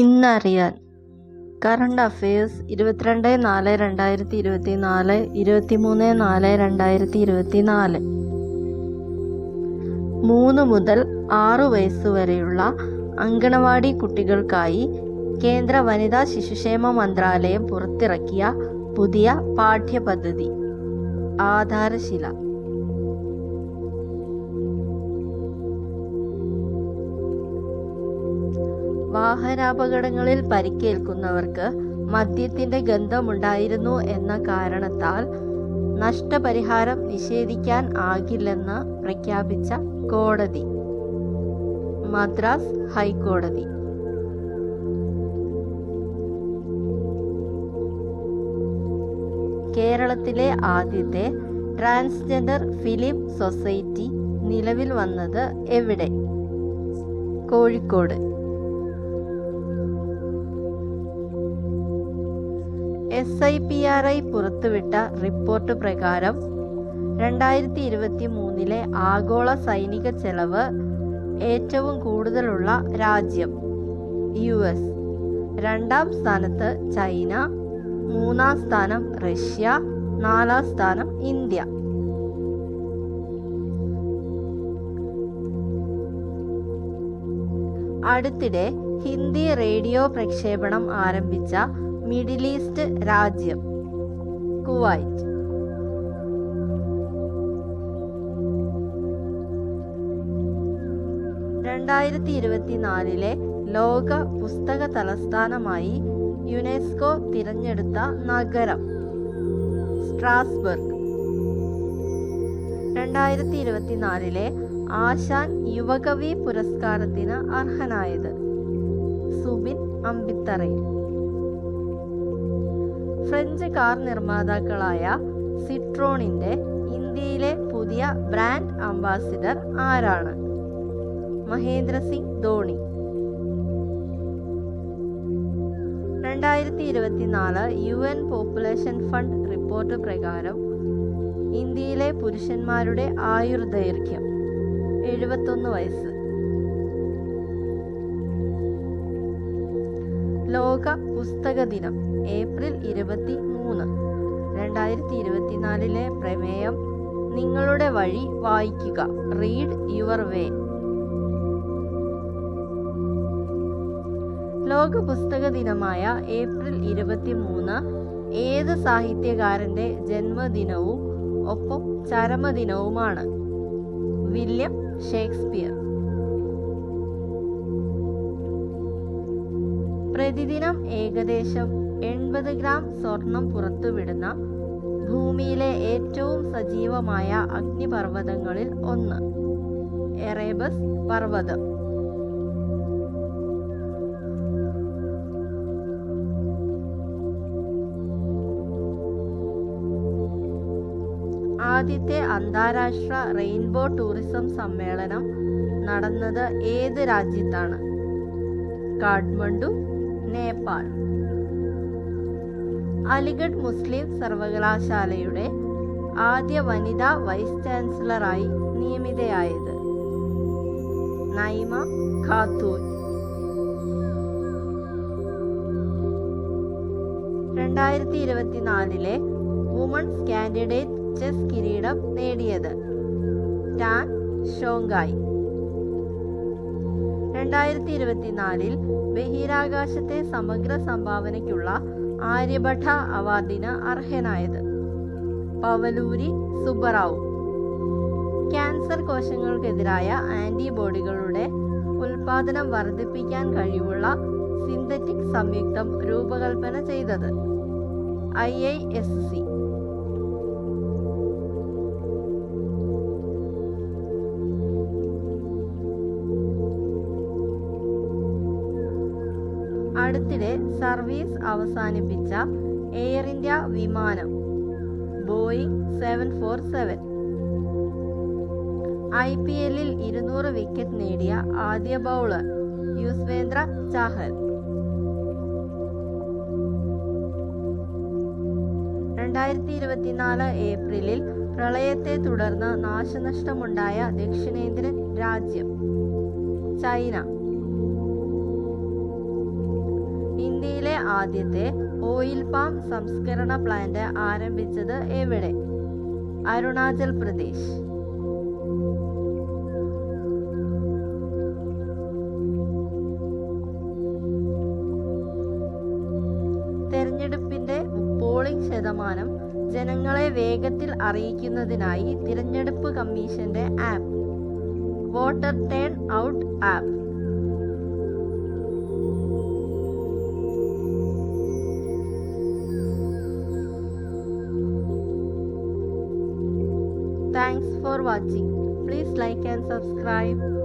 ഇന്നറിയാൻ current affairs 22/4/2024, 23/4/2024. 3 മുതൽ 6 വയസ്സുവരെയുള്ള അങ്കണവാടി കുട്ടികൾക്കായി കേന്ദ്ര വനിതാ ശിശുക്ഷേമ മന്ത്രാലയം പുറത്തിറക്കിയ പുതിയ പാഠ്യപദ്ധതി ആധാരശില. വാഹനാപകടങ്ങളിൽ പരിക്കേൽക്കുന്നവർക്ക് മദ്യത്തിന്റെ ഗന്ധമുണ്ടായിരുന്നു എന്ന കാരണത്താൽ നഷ്ടപരിഹാരം നിഷേധിക്കാൻ ആകില്ലെന്ന് പ്രഖ്യാപിച്ച കോടതി, മദ്രാസ് ഹൈക്കോടതി. കേരളത്തിലെ ആദ്യത്തെ ട്രാൻസ്ജെൻഡർ ഫിലിം സൊസൈറ്റി നിലവിൽ വന്നത് എവിടെ? കോഴിക്കോട്. SIPRI പുറത്തുവിട്ട റിപ്പോർട്ട് പ്രകാരം 2023 ആഗോള സൈനിക ചെലവ് ഏറ്റവും കൂടുതലുള്ള രാജ്യം US, 2ാം സ്ഥാനത്ത് ചൈന, 3ാം സ്ഥാനം റഷ്യ, 4ാം സ്ഥാനം ഇന്ത്യ. അടുത്തിടെ ഹിന്ദി റേഡിയോ പ്രക്ഷേപണം ആരംഭിച്ച മിഡിൽ ഈസ്റ്റ് രാജ്യം കുവൈറ്റ്. ലോക പുസ്തക തലസ്ഥാനമായി യുനെസ്കോ തിരഞ്ഞെടുത്ത നഗരം സ്ട്രാസ്ബർഗ്. 2024 ആശാൻ യുവകവി പുരസ്കാരത്തിന് അർഹനായത് സുബിൻ അമ്പിത്തറയിൽ. ഫ്രഞ്ച് കാർ നിർമ്മാതാക്കളായ സിട്രോണിന്റെ ഇന്ത്യയിലെ പുതിയ ബ്രാൻഡ് അംബാസിഡർ ആരാണ്? Mahendra Singh Dhoni. 2024 UN population fund report പ്രകാരം ഇന്ത്യയിലെ പുരുഷന്മാരുടെ ആയുർദൈർഘ്യം 71 വയസ്സ്. ലോക പുസ്തക ദിനം ഏപ്രിൽ 23. 2024 പ്രമേയം നിങ്ങളുടെ വഴി വായിക്കുക, റീഡ് യുവർ വേ. ലോക പുസ്തക ദിനമായ ഏപ്രിൽ 23 ഏത് സാഹിത്യകാരന്റെ ജന്മദിനവും ഒപ്പം ചരമദിനവുമാണ്? William Shakespeare. പ്രതിദിനം ഏകദേശം 80 ഗ്രാം സ്വർണം പുറത്തുവിടുന്ന ഭൂമിയിലെ ഏറ്റവും സജീവമായ അഗ്നിപർവ്വതങ്ങളിൽ ഒന്ന് എറേബസ് പർവ്വതം. ആദ്യത്തെ അന്താരാഷ്ട്ര റെയിൻബോ ടൂറിസം സമ്മേളനം നടന്നത് ഏത് രാജ്യത്താണ്? കാഠ്മണ്ഡു, നേപ്പാൾ. അലിഗഡ് മുസ്ലിം സർവകലാശാലയുടെ ആദ്യ വനിതാ vice ചാൻസലറായി നിയമിതയായത് നൈമ Khatun. 2024 women's candidate chess കിരീടം നേടിയത് ടാൻ ഷോങ്കായ്. 2024 ബഹിരാകാശത്തെ സമഗ്ര സംഭാവനയ്ക്കുള്ള ആര്യഭട്ട അവാർഡിന് അർഹനായത് പവലൂരി സുബ്ബറാവു. ക്യാൻസർ കോശങ്ങൾക്കെതിരായ ആന്റിബോഡികളുടെ ഉൽപാദനം വർദ്ധിപ്പിക്കാൻ കഴിവുള്ള സിന്തറ്റിക് സംയുക്തം രൂപകൽപ്പന ചെയ്തത് IISc. അടുത്തിടെ സർവീസ് അവസാനിപ്പിച്ച എയർ ഇന്ത്യ വിമാനം ബോയിങ് 747. IPL 200 വിക്കറ്റ് നേടിയ ആദ്യ ബൗളർ യുസ്വേന്ദ്ര ചാഹൽ. 2024 ഏപ്രിലിൽ പ്രളയത്തെ തുടർന്ന് നാശനഷ്ടമുണ്ടായ ദക്ഷിണേന്ത്യൻ രാജ്യം ചൈന. ഇന്ത്യയിലെ ആദ്യത്തെ ഓയിൽ പാം സംസ്കരണ പ്ലാന്റ് ആരംഭിച്ചത് എവിടെ? അരുണാചൽ പ്രദേശ്. തെരഞ്ഞെടുപ്പിന്റെ പോളിംഗ് ശതമാനം ജനങ്ങളെ വേഗത്തിൽ അറിയിക്കുന്നതിനായി തിരഞ്ഞെടുപ്പ് കമ്മീഷന്റെ app. Voter turn out app. Thanks for watching. Please like and subscribe.